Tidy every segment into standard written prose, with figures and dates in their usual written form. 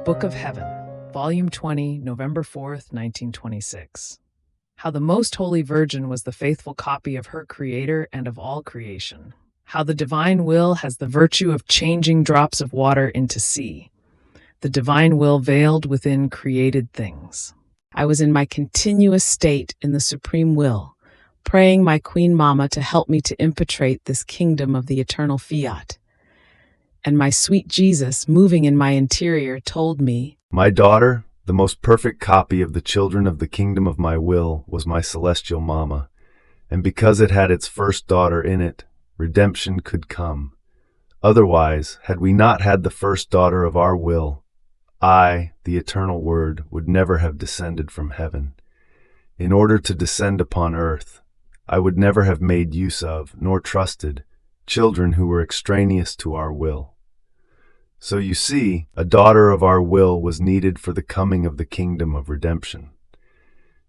Book of Heaven, Volume 20, November 4th, 1926. How the Most Holy Virgin was the faithful copy of her Creator and of all creation. How the divine will has the virtue of changing drops of water into sea. The divine will veiled within created things. I was in my continuous state in the supreme will, praying my Queen Mama to help me to impetrate this kingdom of the eternal fiat. And my sweet Jesus, moving in my interior, told me, "My daughter, the most perfect copy of the children of the kingdom of my will was my celestial Mama, and because it had its first daughter in it, redemption could come. Otherwise, had we not had the first daughter of our will, I, the eternal Word, would never have descended from heaven. In order to descend upon earth, I would never have made use of, nor trusted, children who were extraneous to our will. So you see, a daughter of our will was needed for the coming of the kingdom of redemption.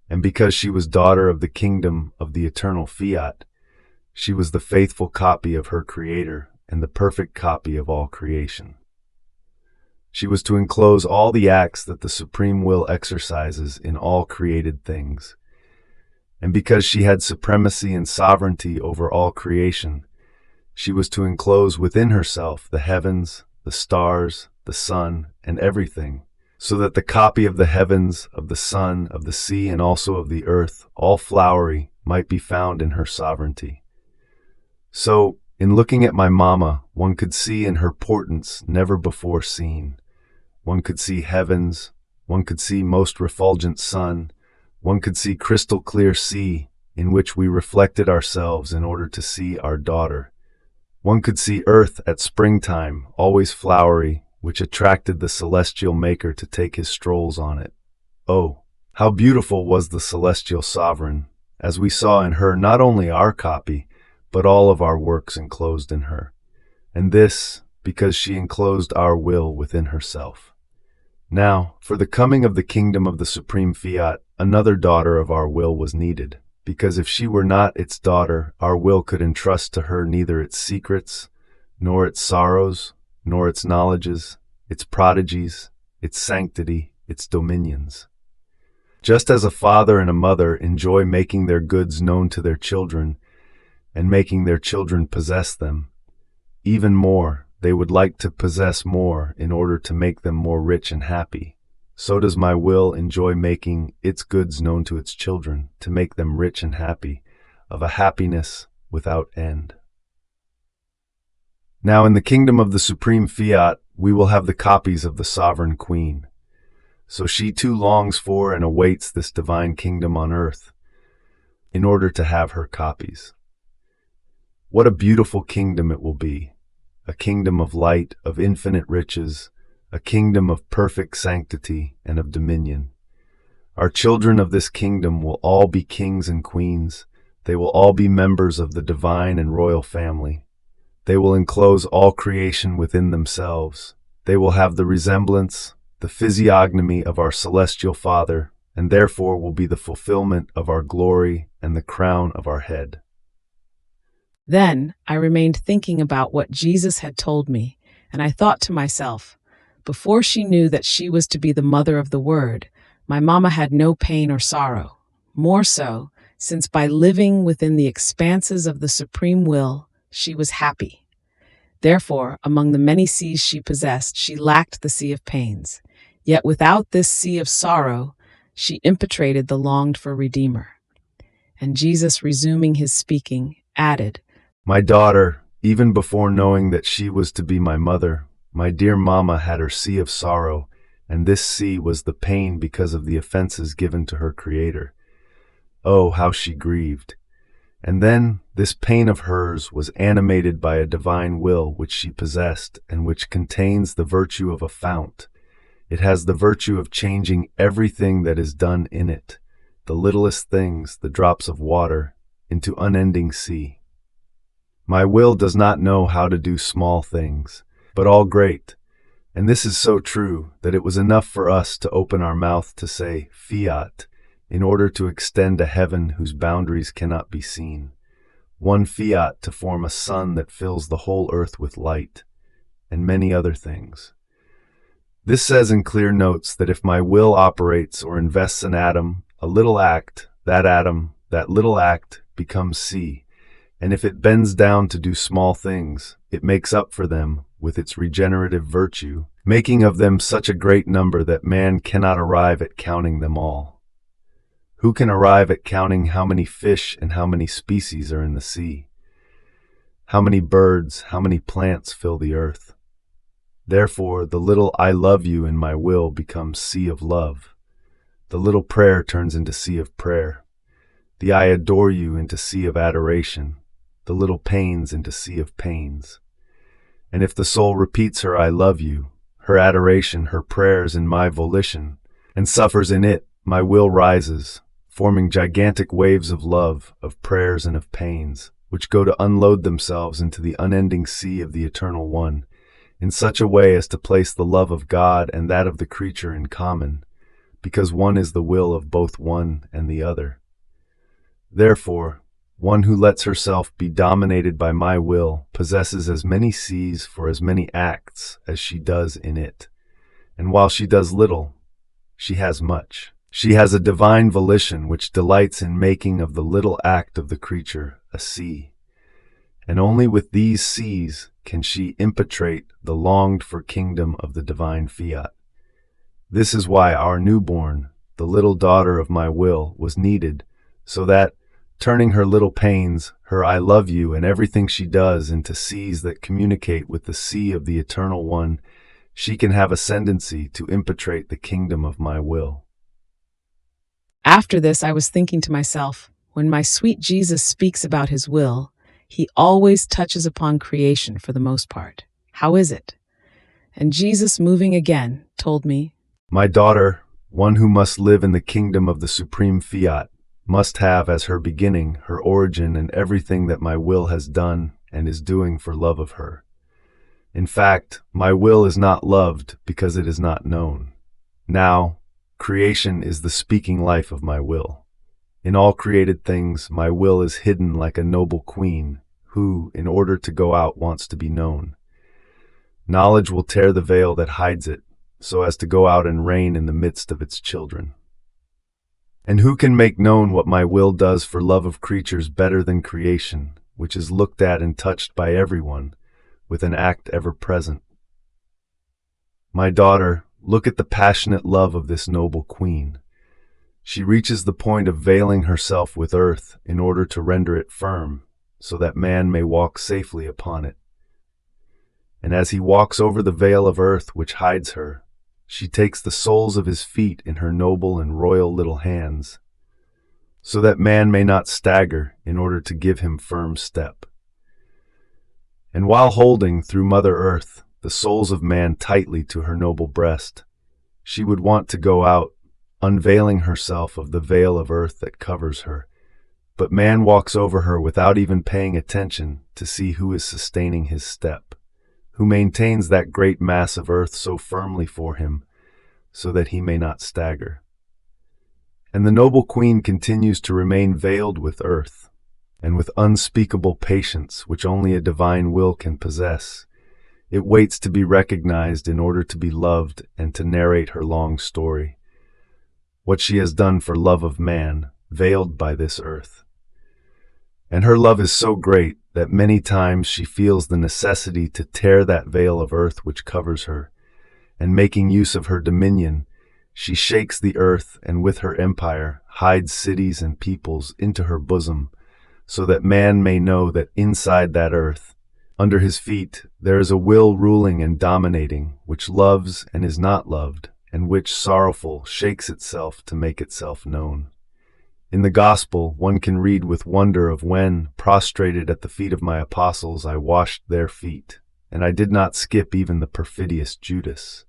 And because she was daughter of the kingdom of the eternal fiat, she was the faithful copy of her Creator and the perfect copy of all creation. She was to enclose all the acts that the supreme will exercises in all created things. And because she had supremacy and sovereignty over all creation, she was to enclose within herself the heavens, the stars, the sun, and everything, so that the copy of the heavens, of the sun, of the sea, and also of the earth, all flowery, might be found in her sovereignty. So, in looking at my Mama, one could see in her portents never before seen. One could see heavens, one could see most refulgent sun, one could see crystal clear sea, in which we reflected ourselves in order to see our daughter. One could see earth at springtime, always flowery, which attracted the celestial maker to take his strolls on it. Oh, how beautiful was the celestial sovereign, as we saw in her not only our copy, but all of our works enclosed in her. And this, because she enclosed our will within herself. Now, for the coming of the kingdom of the supreme fiat, another daughter of our will was needed. Because if she were not its daughter, our will could entrust to her neither its secrets, nor its sorrows, nor its knowledges, its prodigies, its sanctity, its dominions. Just as a father and a mother enjoy making their goods known to their children, and making their children possess them, even more, they would like to possess more in order to make them more rich and happy. So does my will enjoy making its goods known to its children, to make them rich and happy, of a happiness without end. Now in the kingdom of the supreme fiat, we will have the copies of the sovereign queen. So she too longs for and awaits this divine kingdom on earth, in order to have her copies. What a beautiful kingdom it will be, a kingdom of light, of infinite riches, a kingdom of perfect sanctity and of dominion. Our children of this kingdom will all be kings and queens. They will all be members of the divine and royal family. They will enclose all creation within themselves. They will have the resemblance, the physiognomy of our celestial Father, and therefore will be the fulfillment of our glory and the crown of our head. Then I remained thinking about what Jesus had told me, and I thought to myself, before she knew that she was to be the mother of the Word, my Mama had no pain or sorrow. More so, since by living within the expanses of the supreme will, she was happy. Therefore, among the many seas she possessed, she lacked the sea of pains. Yet without this sea of sorrow, she impetrated the longed-for Redeemer. And Jesus, resuming his speaking, added, "My daughter, even before knowing that she was to be my mother, my dear Mama had her sea of sorrow, and this sea was the pain because of the offenses given to her Creator. Oh, how she grieved! And then this pain of hers was animated by a divine will which she possessed, and which contains the virtue of a fount. It has the virtue of changing everything that is done in it, the littlest things, the drops of water, into unending sea. My will does not know how to do small things, but all great. And this is so true that it was enough for us to open our mouth to say fiat in order to extend a heaven whose boundaries cannot be seen. One fiat to form a sun that fills the whole earth with light, and many other things. This says in clear notes that if my will operates or invests an atom, a little act, that little act becomes C. And if it bends down to do small things, it makes up for them with its regenerative virtue, making of them such a great number that man cannot arrive at counting them all. Who can arrive at counting how many fish and how many species are in the sea? How many birds, how many plants fill the earth? Therefore, the little I love you in my will becomes sea of love. The little prayer turns into sea of prayer. The I adore you into sea of adoration. The little pains into sea of pains. And if the soul repeats her I love you, her adoration, her prayers in my volition, and suffers in it, my will rises, forming gigantic waves of love, of prayers and of pains, which go to unload themselves into the unending sea of the Eternal One, in such a way as to place the love of God and that of the creature in common, because one is the will of both one and the other. Therefore, one who lets herself be dominated by my will possesses as many seas for as many acts as she does in it. And while she does little, she has much. She has a divine volition which delights in making of the little act of the creature a sea. And only with these seas can she impetrate the longed-for kingdom of the divine fiat. This is why our newborn, the little daughter of my will, was needed, so that, turning her little pains, her I love you and everything she does into seas that communicate with the sea of the Eternal One, she can have ascendancy to impetrate the kingdom of my will. After this, I was thinking to myself, when my sweet Jesus speaks about his will, he always touches upon creation for the most part. How is it? And Jesus, moving again, told me, My daughter, one who must live in the kingdom of the supreme fiat, must have as her beginning, her origin, and everything that my will has done and is doing for love of her. In fact, my will is not loved because it is not known. Now, creation is the speaking life of my will. In all created things, my will is hidden like a noble queen, who, in order to go out, wants to be known. Knowledge will tear the veil that hides it, so as to go out and reign in the midst of its children. And who can make known what my will does for love of creatures better than creation, which is looked at and touched by everyone, with an act ever present? My daughter, look at the passionate love of this noble queen. She reaches the point of veiling herself with earth in order to render it firm, so that man may walk safely upon it. And as he walks over the veil of earth which hides her, she takes the soles of his feet in her noble and royal little hands, so that man may not stagger in order to give him firm step. And while holding, through Mother Earth, the souls of man tightly to her noble breast, she would want to go out, unveiling herself of the veil of earth that covers her, but man walks over her without even paying attention to see who is sustaining his step, who maintains that great mass of earth so firmly for him, so that he may not stagger. And the noble queen continues to remain veiled with earth, and with unspeakable patience which only a divine will can possess, it waits to be recognized in order to be loved and to narrate her long story, what she has done for love of man, veiled by this earth. And her love is so great that many times she feels the necessity to tear that veil of earth which covers her, and making use of her dominion, she shakes the earth and with her empire hides cities and peoples into her bosom, so that man may know that inside that earth, under his feet, there is a will ruling and dominating, which loves and is not loved, and which, sorrowful, shakes itself to make itself known. In the Gospel, one can read with wonder of when, prostrated at the feet of my apostles, I washed their feet, and I did not skip even the perfidious Judas.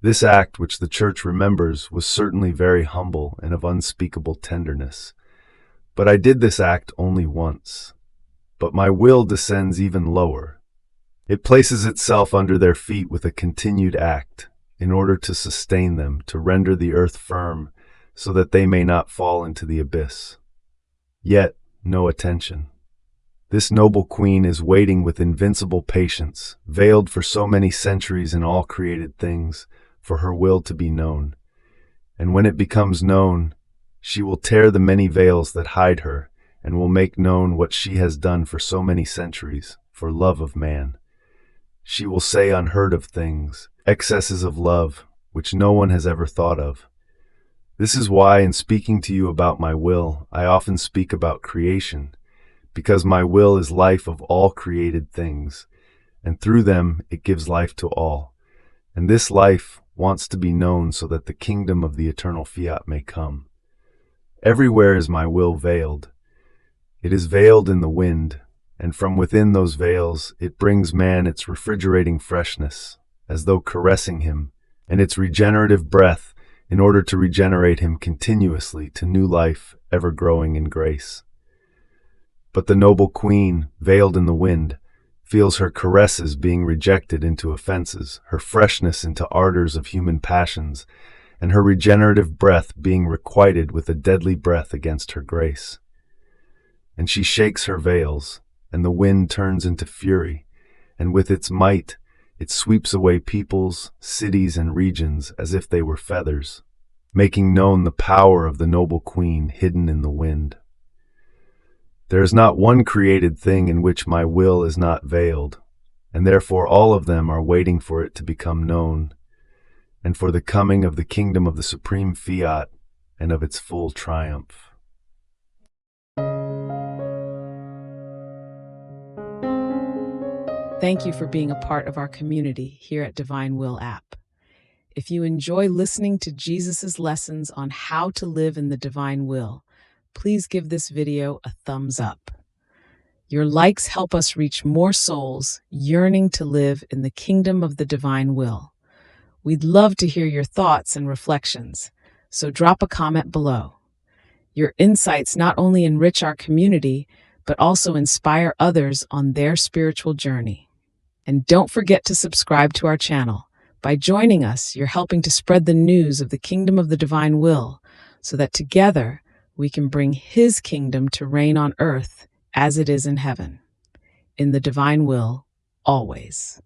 This act, which the Church remembers, was certainly very humble and of unspeakable tenderness. But I did this act only once. But my will descends even lower. It places itself under their feet with a continued act, in order to sustain them, to render the earth firm, so that they may not fall into the abyss. Yet, no attention. This noble queen is waiting with invincible patience, veiled for so many centuries in all created things, for her will to be known. And when it becomes known, she will tear the many veils that hide her and will make known what she has done for so many centuries, for love of man. She will say unheard of things, excesses of love, which no one has ever thought of. This is why, in speaking to you about my will, I often speak about creation, because my will is life of all created things, and through them it gives life to all. And this life wants to be known so that the kingdom of the eternal fiat may come. Everywhere is my will veiled. It is veiled in the wind, and from within those veils it brings man its refrigerating freshness, as though caressing him, and its regenerative breath in order to regenerate him continuously to new life ever growing in grace. But the noble queen, veiled in the wind, feels her caresses being rejected into offenses, her freshness into ardors of human passions, and her regenerative breath being requited with a deadly breath against her grace. And she shakes her veils, and the wind turns into fury, and with its might it sweeps away peoples, cities, and regions as if they were feathers, making known the power of the noble queen hidden in the wind. There is not one created thing in which my will is not veiled, and therefore all of them are waiting for it to become known, and for the coming of the kingdom of the supreme fiat and of its full triumph. Thank you for being a part of our community here at Divine Will app. If you enjoy listening to Jesus' lessons on how to live in the divine will, please give this video a thumbs up. Your likes help us reach more souls yearning to live in the kingdom of the divine will. We'd love to hear your thoughts and reflections, so drop a comment below. Your insights not only enrich our community, but also inspire others on their spiritual journey. And don't forget to subscribe to our channel. By joining us, you're helping to spread the news of the kingdom of the divine will, so that together we can bring His kingdom to reign on earth as it is in heaven. In the divine will, always.